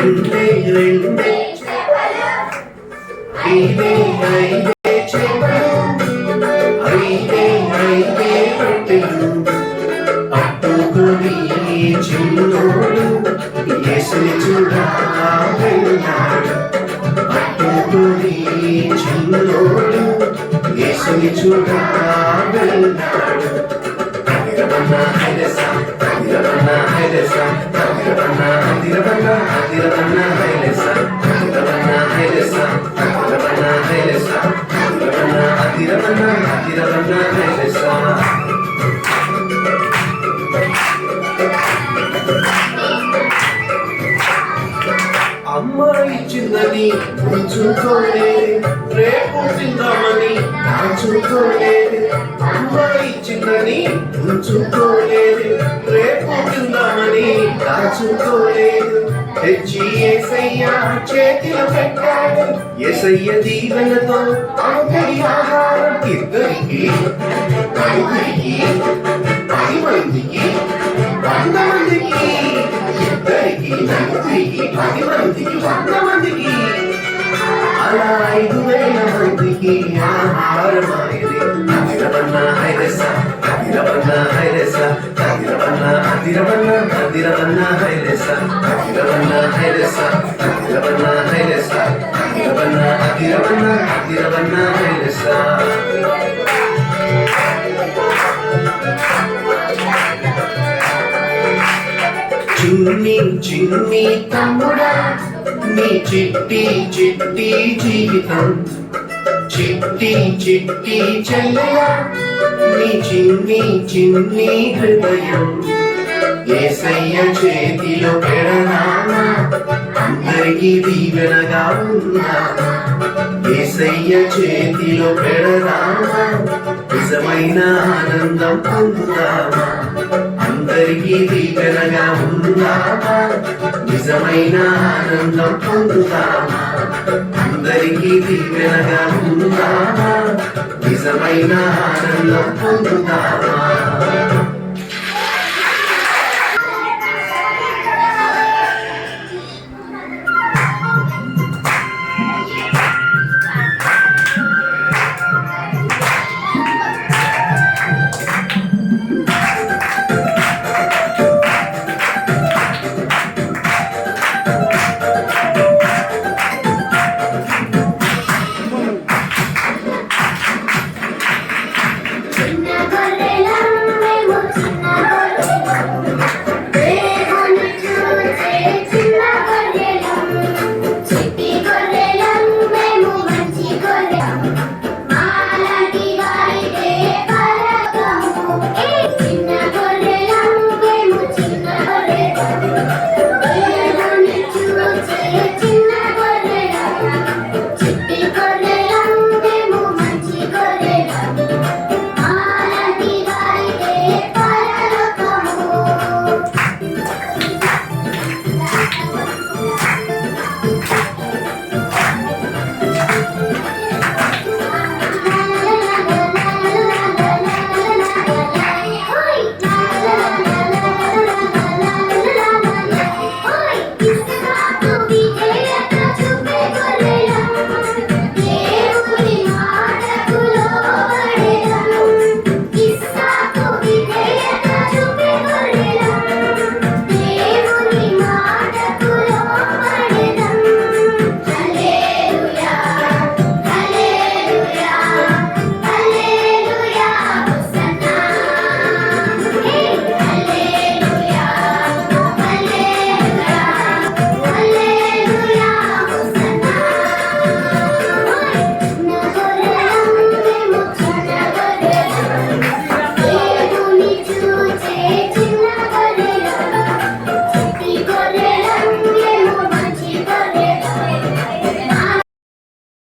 రెండే రెండే ఐదే ఐదే చేపలు ఐదే ఐదే రొట్టెలు పట్టుకొని చిన్నోడు యేసుని చూడా వెళ్ళాడు పట్టుకొని చిన్నోడు యేసుని చూడా వెళ్ళాడు Adirabana Hailesa, Adirabana Hailesa, Adirabana Adirabana Adirabana Hailesa, Adirabana Hailesa, Adirabana Hailesa, Adirabana Adirabana Adirabana Hailesa. అమ్మాయి చిన్నది ఉంచుకోలేదు రేపు తిందామని దాచుకోలేదు అమ్మాయి చిన్నది ఉంచుకోలేదు రేపు తిందామని దాచుకోలేదు తెచ్చి యేసయ్య చేతిలో పెట్టాడు యేసయ్య దీవెనతో ఆఖరి ఆహారం ఇద్దరికి ఐదురికి 10 మందికి 100 మందికి ఇద్దరికి నలుగురికి 10 మందికి 100 మందికి అలా 5,000 మందికి ఆహారమైంది అదిరబన్న హైలెస అదిరబన్న హైలెస అదిరబన్న అదిరబన్న అదిరబన్న హైలెస అదిరబన్న హైలెస అదిరబన్న హైలెస అదిరబన్న అదిరబన్న అదిరబన్న హైలెస చిన్ని చిన్ని తమ్ముడా నీ చిట్టి చిట్టి జీవితం చిట్టి చిట్టి చెల్లెలా నీ చిన్ని చిన్ని హృదయం యేసయ్య చేతిలో పెడదామా అందరికీ దీవెనగా ఉందామా యేసయ్య చేతిలో పెడదామా నిజమైన ఆనందం పొందుదామా అందరికీ దీవెనగా ఉందామా నిజమైన ఆనందం పొందుదామా అందరికీ దీవెనగా ఉందామా నిజమైన ఆనందం పొందుదామా